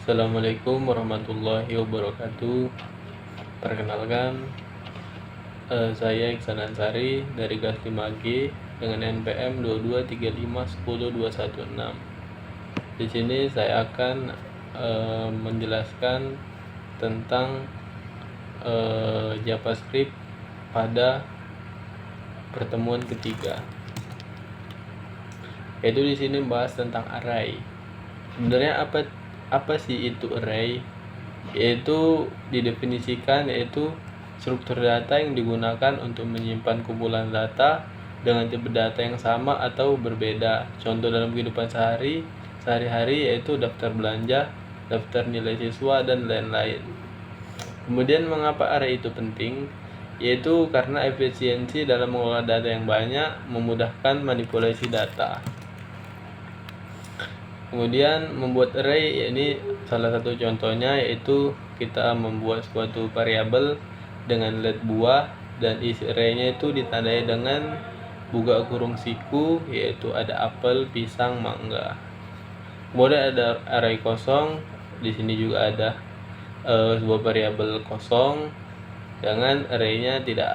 Assalamualaikum warahmatullahi wabarakatuh. Perkenalkan, saya Iksan Ansari dari kelas 5G dengan NPM 2235102116. Di sini saya akan menjelaskan tentang JavaScript pada pertemuan ketiga. Yaitu di sini membahas tentang array. Sebenarnya apa sih itu array? Yaitu didefinisikan yaitu struktur data yang digunakan untuk menyimpan kumpulan data dengan tipe data yang sama atau berbeda. Contoh dalam kehidupan sehari-hari yaitu daftar belanja, daftar nilai siswa, dan lain-lain. Kemudian mengapa array itu penting? Yaitu karena efisiensi dalam mengelola data yang banyak, memudahkan manipulasi data. Kemudian membuat array, ini salah satu contohnya yaitu kita membuat suatu variabel dengan let buah dan isi array-nya itu ditandai dengan buka kurung siku, yaitu ada apel, pisang, mangga. Kemudian ada array kosong, di sini juga ada sebuah variabel kosong dengan array-nya tidak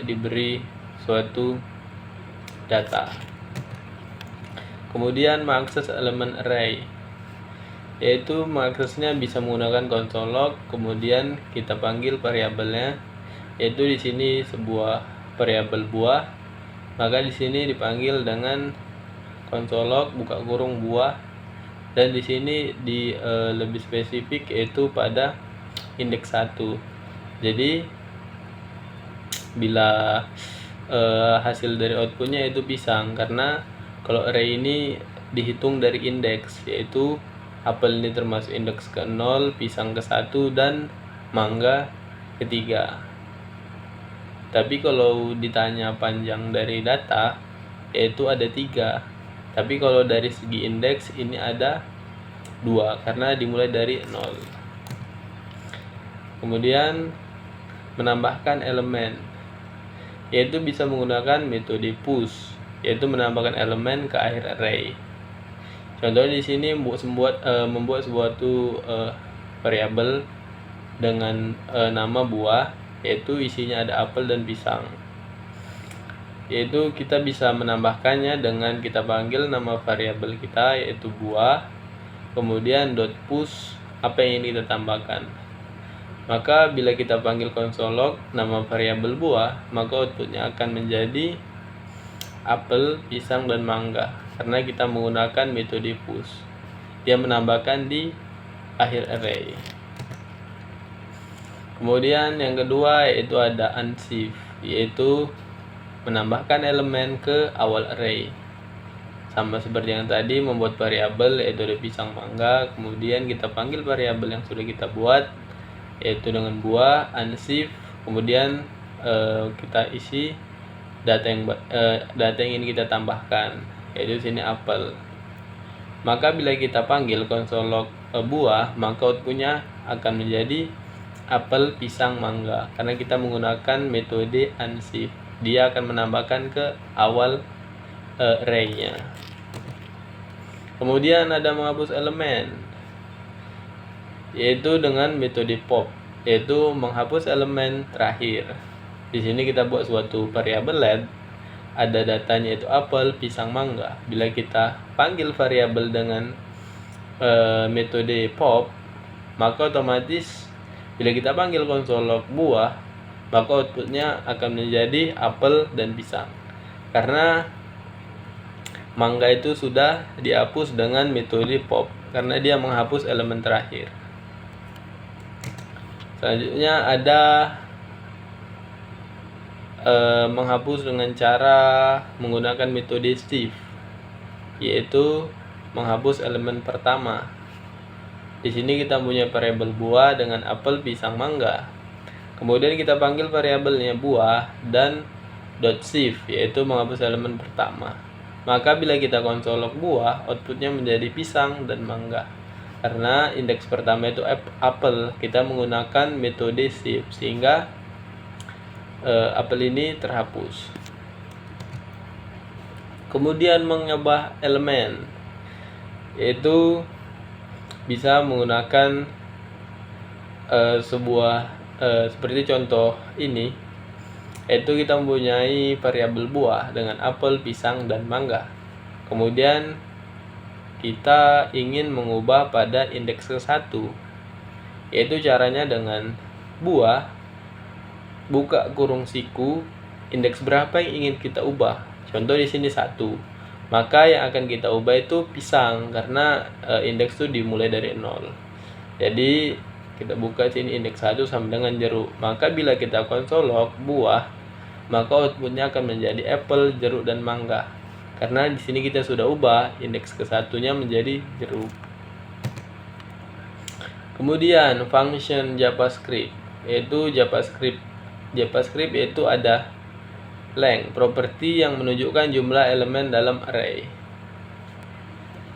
diberi suatu data. Kemudian mengakses elemen array, yaitu mengaksesnya bisa menggunakan console log. Kemudian kita panggil variabelnya, yaitu di sini sebuah variabel buah, maka di sini dipanggil dengan console log buka kurung buah, dan di sini lebih spesifik yaitu pada indeks 1. Jadi bila hasil dari outputnya itu pisang, karena kalau array ini dihitung dari indeks, yaitu apel ini termasuk indeks ke-0, pisang ke-1, dan mangga ke-3. Tapi kalau ditanya panjang dari data, yaitu ada 3. Tapi kalau dari segi indeks ini ada 2 karena dimulai dari 0. Kemudian menambahkan elemen, yaitu bisa menggunakan metode push, yaitu menambahkan elemen ke akhir array. Contohnya di sini membuat suatu variabel dengan nama buah, yaitu isinya ada apel dan pisang. Yaitu kita bisa menambahkannya dengan kita panggil nama variabel kita yaitu buah, kemudian .push apa yang ingin kita tambahkan. Maka bila kita panggil console log nama variabel buah, maka outputnya akan menjadi apel, pisang, dan mangga karena kita menggunakan metode push. Dia menambahkan di akhir array. Kemudian yang kedua yaitu ada unshift, yaitu menambahkan elemen ke awal array. Sama seperti yang tadi, membuat variabel yaitu ada pisang, mangga, kemudian kita panggil variabel yang sudah kita buat yaitu dengan buah, unshift, kemudian kita isi data yang ingin kita tambahkan, yaitu sini apel. Maka bila kita panggil console log buah, maka outputnya akan menjadi apel, pisang, mangga karena kita menggunakan metode unshift. Dia akan menambahkan ke awal array-nya. Kemudian ada menghapus elemen, yaitu dengan metode pop, yaitu menghapus elemen terakhir. Di sini kita buat suatu variabel let, ada datanya itu apel, pisang, mangga. Bila kita panggil variabel dengan metode pop, maka otomatis bila kita panggil console log buah, maka outputnya akan menjadi apel dan pisang karena mangga itu sudah dihapus dengan metode pop karena dia menghapus elemen terakhir. Selanjutnya ada menghapus dengan cara menggunakan metode shift, yaitu menghapus elemen pertama. Di sini kita punya variabel buah dengan apel, pisang, mangga. Kemudian kita panggil variabelnya buah dan .shift, yaitu menghapus elemen pertama. Maka bila kita console log buah, outputnya menjadi pisang dan mangga. Karena indeks pertama itu apel, kita menggunakan metode shift sehingga apel ini terhapus. Kemudian mengubah elemen, yaitu bisa menggunakan seperti contoh ini, yaitu kita mempunyai variabel buah dengan apel, pisang, dan mangga. Kemudian kita ingin mengubah pada indeks ke-1, yaitu caranya dengan buah, buka kurung siku, indeks berapa yang ingin kita ubah. Contoh di sini 1. Maka yang akan kita ubah itu pisang karena indeks itu dimulai dari 0. Jadi kita buka sini indeks 1 sama dengan jeruk. Maka bila kita konsol log buah, maka outputnya akan menjadi apple, jeruk, dan mangga. Karena di sini kita sudah ubah indeks ke-1-nya menjadi jeruk. Kemudian function JavaScript, yaitu JavaScript yaitu ada length, properti yang menunjukkan jumlah elemen dalam array.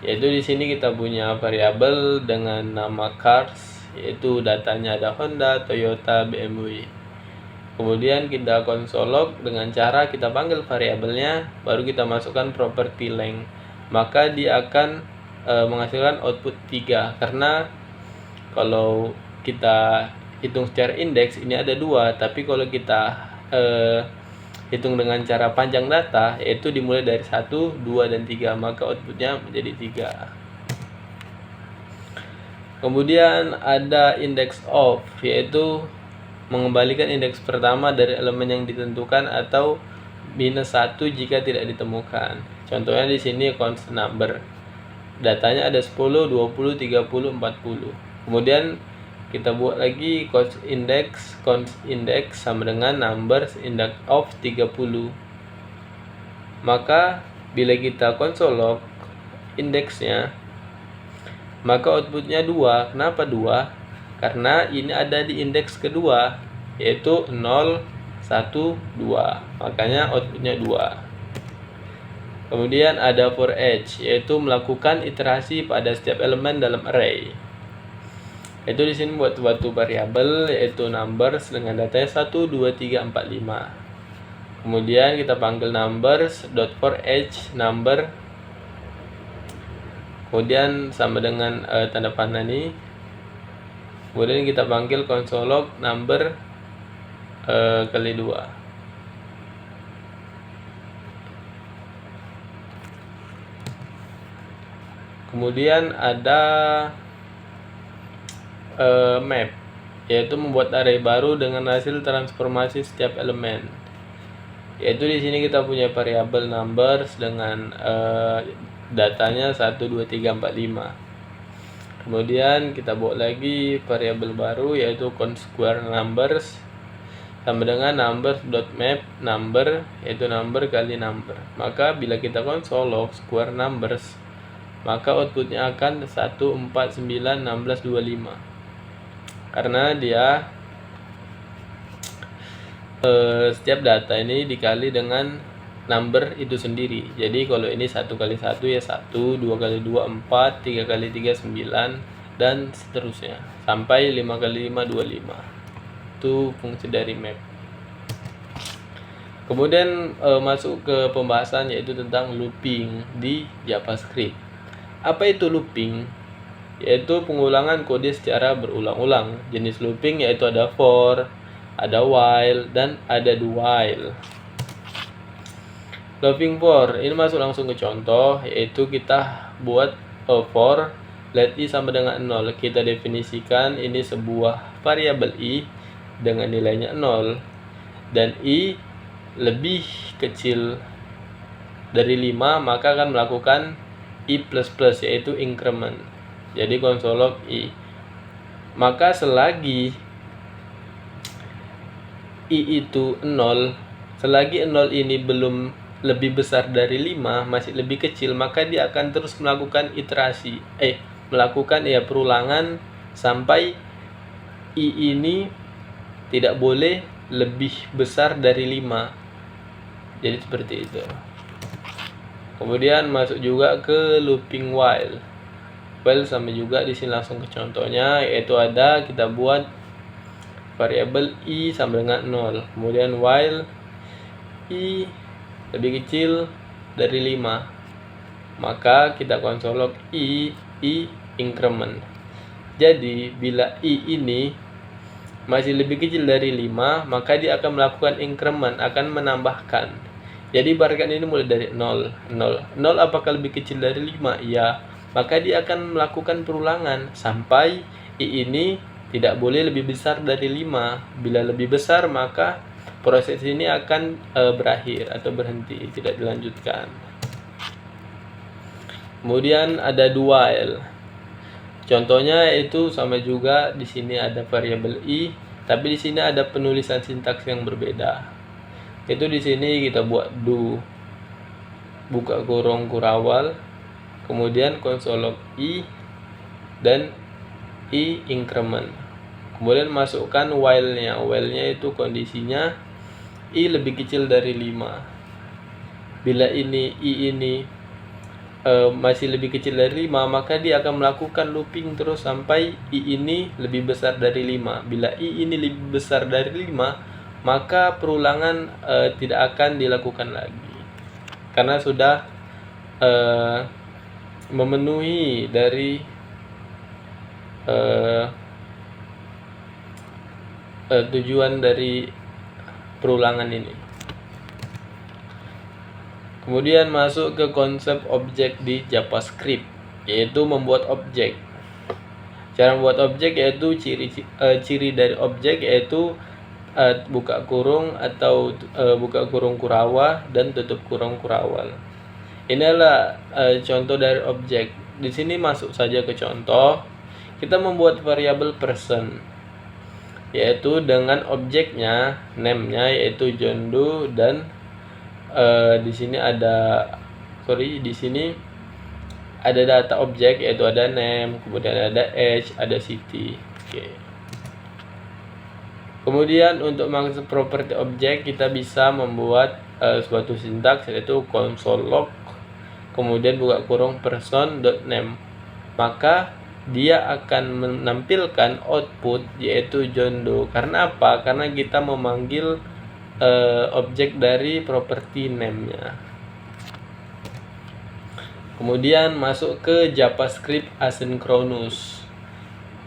Yaitu di sini kita punya variabel dengan nama cars, yaitu datanya ada Honda, Toyota, BMW. Kemudian kita console log dengan cara kita panggil variabelnya, baru kita masukkan properti length. Maka dia akan menghasilkan output 3, karena kalau kita hitung secara indeks ini ada 2, tapi kalau kita hitung dengan cara panjang data, yaitu dimulai dari 1, 2, dan 3, maka outputnya menjadi 3. Kemudian ada index of, yaitu mengembalikan indeks pertama dari elemen yang ditentukan atau -1 jika tidak ditemukan. Contohnya di sini constant number. Datanya ada 10, 20, 30, 40. Kemudian kita buat lagi const index sama dengan numbers index of 30. Maka bila kita console log indeksnya, maka outputnya 2. Kenapa 2? Karena ini ada di indeks kedua, yaitu 0, 1, 2. Makanya outputnya 2. Kemudian ada for each, yaitu melakukan iterasi pada setiap elemen dalam array. Itu di sini buat suatu variabel, yaitu numbers dengan datanya 1, 2, 3, 4, 5. Kemudian kita panggil numbers dot for each number. Kemudian sama dengan tanda panah ini. Kemudian kita panggil console log number kali 2. Kemudian ada map, yaitu membuat array baru dengan hasil transformasi setiap elemen. Yaitu di sini kita punya variabel numbers dengan datanya 1, 2, 3, 4, 5. Kemudian kita buat lagi variabel baru, yaitu const square numbers sama dengan numbers.map number, yaitu number kali number. Maka bila kita console log square numbers, maka outputnya akan 1, 4, 9, 16, 25. Karena dia setiap data ini dikali dengan number itu sendiri. Jadi kalau ini 1 kali 1 ya 1, 2 kali 2 4, 3 kali 3 9, dan seterusnya sampai 5 kali 5 25. Itu fungsi dari map. Kemudian masuk ke pembahasan, yaitu tentang looping di JavaScript. Apa itu looping? Yaitu pengulangan kode secara berulang-ulang. Jenis looping yaitu ada for, ada while, dan ada do while. Looping for, ini masuk langsung ke contoh, yaitu kita buat for let i sama dengan 0. Kita definisikan ini sebuah variabel i dengan nilainya 0, dan i lebih kecil dari 5, maka akan melakukan i++, yaitu increment. Jadi console log i. Maka selagi i itu 0, selagi 0 ini belum lebih besar dari 5, masih lebih kecil, maka dia akan terus melakukan iterasi, melakukan perulangan sampai i ini tidak boleh lebih besar dari 5. Jadi seperti itu. Kemudian masuk juga ke looping while. While sama juga di sini langsung ke contohnya, yaitu ada kita buat variabel i sama dengan 0. Kemudian while i lebih kecil dari 5, maka kita konsol log i increment. Jadi bila i ini masih lebih kecil dari 5, maka dia akan melakukan increment, akan menambahkan. Jadi ibaratkan ini mulai dari 0, 0 apakah lebih kecil dari 5? Ya, maka dia akan melakukan perulangan sampai i ini tidak boleh lebih besar dari 5. Bila lebih besar, maka proses ini akan berakhir atau berhenti, tidak dilanjutkan. Kemudian ada while. Contohnya itu sama juga, di sini ada variabel i, tapi di sini ada penulisan sintaks yang berbeda. Itu di sini kita buat do buka kurung kurawal, kemudian konsol log i dan i increment. Kemudian masukkan while-nya. While-nya itu kondisinya i lebih kecil dari 5. Bila i ini masih lebih kecil dari 5, maka dia akan melakukan looping terus sampai i ini lebih besar dari 5. Bila i ini lebih besar dari 5, maka perulangan tidak akan dilakukan lagi, karena sudah memenuhi dari tujuan dari perulangan ini. Kemudian masuk ke konsep objek di JavaScript, yaitu membuat objek. Cara membuat objek yaitu ciri dari objek yaitu buka kurung atau buka kurung kurawa dan tutup kurung kurawal. Inilah contoh dari objek. Di sini masuk saja ke contoh. Kita membuat variabel person, yaitu dengan objeknya, name-nya yaitu John Doe, dan di sini ada data objek yaitu ada name, kemudian ada age, ada city. Oke. Kemudian untuk maksud properti objek, kita bisa membuat suatu sintaks yaitu console log, kemudian buka kurung person.name. Maka dia akan menampilkan output yaitu John Doe. Karena apa? Karena kita memanggil objek dari properti name-nya. Kemudian masuk ke JavaScript asynchronous.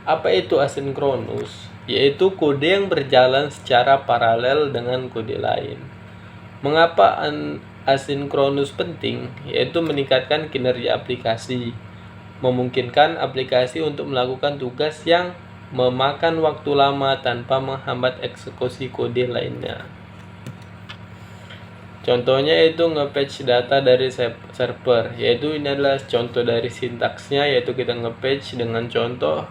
Apa itu asynchronous? Yaitu kode yang berjalan secara paralel dengan kode lain. Mengapa asynchronous penting? Yaitu meningkatkan kinerja aplikasi, memungkinkan aplikasi untuk melakukan tugas yang memakan waktu lama tanpa menghambat eksekusi kode lainnya. Contohnya itu nge-patch data dari server, yaitu ini adalah contoh dari sintaksnya, yaitu kita nge-patch dengan contoh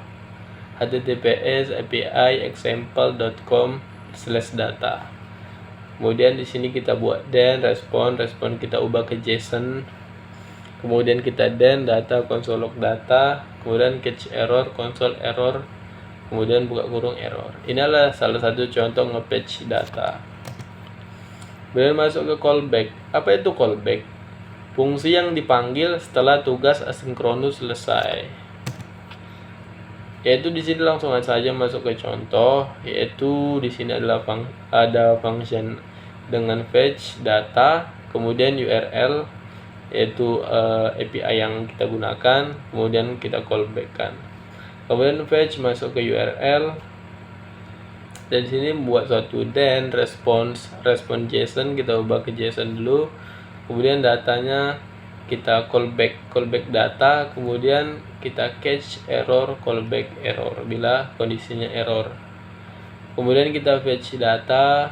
https api example.com/data. Kemudian di sini kita buat then respon kita ubah ke JSON. Kemudian kita then data console log data, kemudian catch error console error, kemudian buka kurung error. Ini adalah salah satu contoh nge-patch data. Kemudian masuk ke callback. Apa itu callback? Fungsi yang dipanggil setelah tugas asinkronus selesai. Yaitu di sini langsung saja masuk ke contoh, yaitu di sini adalah ada function dengan fetch data, kemudian URL yaitu API yang kita gunakan, kemudian kita callback-kan. Kemudian fetch masuk ke URL. Dan sini buat suatu then response JSON, kita ubah ke JSON dulu, kemudian datanya kita callback data, kemudian kita catch error callback error bila kondisinya error. Kemudian kita fetch data,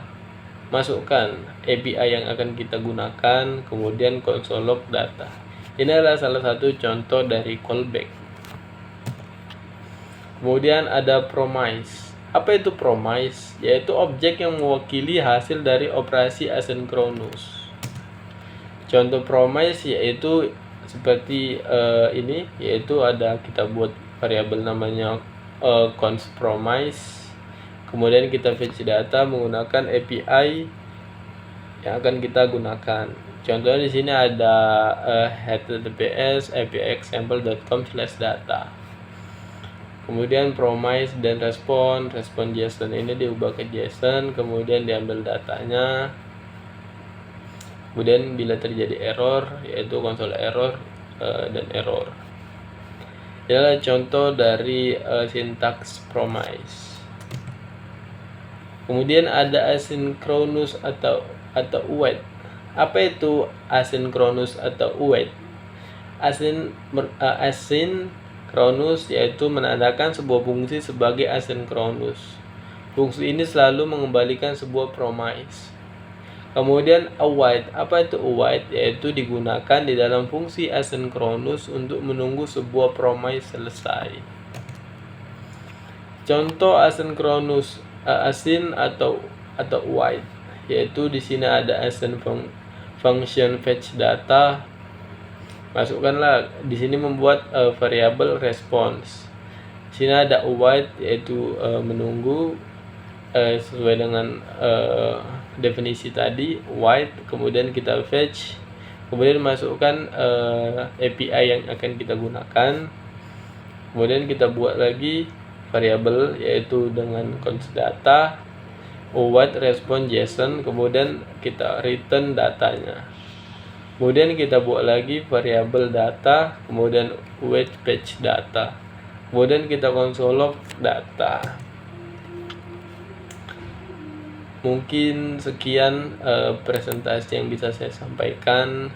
masukkan API yang akan kita gunakan, kemudian console log data. Ini adalah salah satu contoh dari callback. Kemudian ada promise. Apa itu promise? Yaitu objek yang mewakili hasil dari operasi asynchronous. Contoh promise yaitu seperti ini, yaitu ada kita buat variabel namanya const promise. Kemudian kita fetch data menggunakan API yang akan kita gunakan. Contohnya di sini ada https api example.com/data. Kemudian promise dan respon JSON ini diubah ke JSON, kemudian diambil datanya, Kemudian bila terjadi error, yaitu console error dan error. Inilah contoh dari sintaks promise. Kemudian ada asynchronous atau await. Apa itu asynchronous atau await? Asynchronous yaitu menandakan sebuah fungsi sebagai asinkronus. Fungsi ini selalu mengembalikan sebuah promise. Kemudian await. Apa itu await? Yaitu digunakan di dalam fungsi asinkronus untuk menunggu sebuah promise selesai. Contoh asinkronus async atau await, yaitu di sini ada async function fetch data. Masukkanlah di sini membuat variabel response. Di sini ada await, yaitu menunggu sesuai dengan definisi tadi wait, kemudian kita fetch, kemudian masukkan API yang akan kita gunakan, kemudian kita buat lagi variabel yaitu dengan const data await response JSON, kemudian kita return datanya, kemudian kita buat lagi variabel data, kemudian await fetch data, kemudian kita console log data. Mungkin sekian presentasi yang bisa saya sampaikan.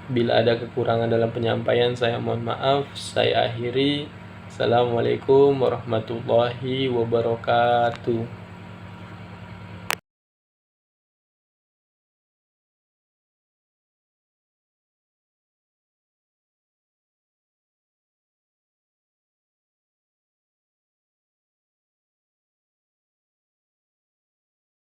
Bila ada kekurangan dalam penyampaian, saya mohon maaf. Saya akhiri. Assalamualaikum warahmatullahi wabarakatuh.